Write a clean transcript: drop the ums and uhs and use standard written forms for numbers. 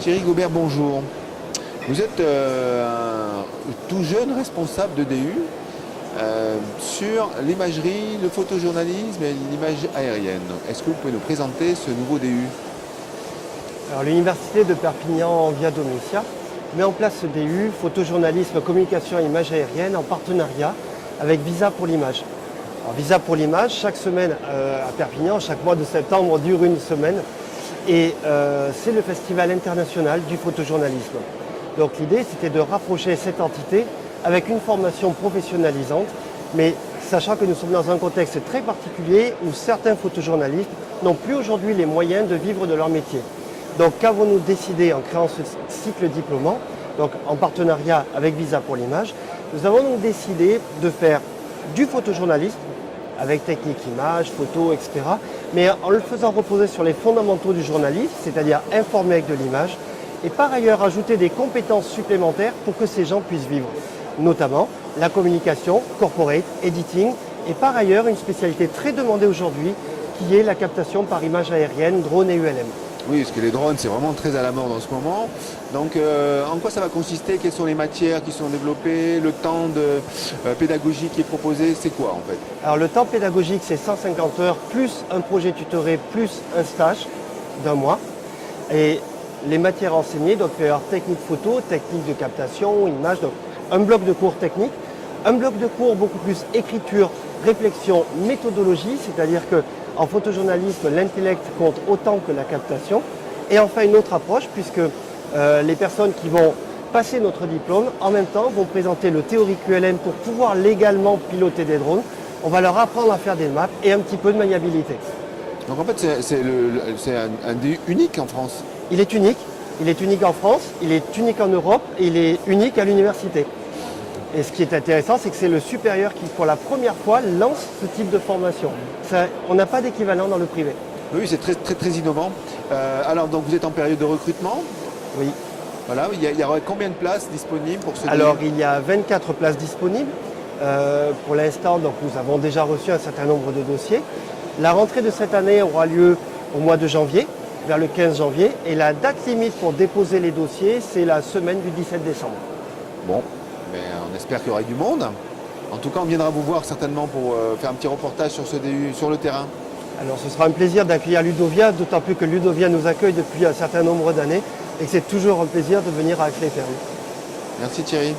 Thierry Gobert, bonjour. Vous êtes un tout jeune responsable de DU sur l'imagerie, le photojournalisme et l'image aérienne. Est-ce que vous pouvez nous présenter ce nouveau DU? Alors, l'Université de Perpignan via Domitia met en place ce DU photojournalisme, communication et image aérienne en partenariat avec Visa pour l'image. Alors, Visa pour l'image, chaque semaine à Perpignan, chaque mois de septembre dure une semaine et c'est le festival international du photojournalisme. Donc l'idée c'était de rapprocher cette entité avec une formation professionnalisante, mais sachant que nous sommes dans un contexte très particulier où certains photojournalistes n'ont plus aujourd'hui les moyens de vivre de leur métier. Donc qu'avons-nous décidé en créant ce cycle diplômant, donc en partenariat avec Visa pour l'image, nous avons donc décidé de faire du photojournalisme avec technique image, photo, etc. Mais en le faisant reposer sur les fondamentaux du journalisme, c'est-à-dire informer avec de l'image, et par ailleurs ajouter des compétences supplémentaires pour que ces gens puissent vivre, notamment la communication, corporate, editing, et par ailleurs une spécialité très demandée aujourd'hui qui est la captation par image aérienne, drone et ULM. Oui, parce que les drones, c'est vraiment très à la mode en ce moment. Donc, en quoi ça va consister? Quelles sont les matières qui sont développées? Le temps de pédagogie qui est proposé, c'est quoi en fait? Alors le temps pédagogique, c'est 150 heures, plus un projet tutoré, plus un stage d'un mois. Et les matières enseignées, donc il va y avoir technique photo, technique de captation, image, donc un bloc de cours technique, un bloc de cours beaucoup plus écriture, réflexion, méthodologie, c'est-à-dire qu'en photojournalisme, l'intellect compte autant que la captation. Et enfin une autre approche, puisque les personnes qui vont passer notre diplôme, en même temps, vont présenter le théorique ULM pour pouvoir légalement piloter des drones. On va leur apprendre à faire des maps et un petit peu de maniabilité. Donc en fait, c'est un DU unique en France. Il est unique en France, il est unique en Europe et il est unique à l'université. Et ce qui est intéressant, c'est que c'est le supérieur qui, pour la première fois, lance ce type de formation. On n'a pas d'équivalent dans le privé. Oui, c'est très innovant. Alors, donc vous êtes en période de recrutement. Oui. Voilà, il y aura combien de places disponibles pour ce Alors, DU? il y a 24 places disponibles. Pour l'instant, donc, nous avons déjà reçu un certain nombre de dossiers. La rentrée de cette année aura lieu au mois de janvier, vers le 15 janvier. Et la date limite pour déposer les dossiers, c'est la semaine du 17 décembre. Bon, mais on espère qu'il y aura du monde. En tout cas, on viendra vous voir certainement pour faire un petit reportage sur ce DU, sur le terrain. Alors ce sera un plaisir d'accueillir Ludovia, d'autant plus que Ludovia nous accueille depuis un certain nombre d'années et que c'est toujours un plaisir de venir à Aclé-Ferru. Merci Thierry.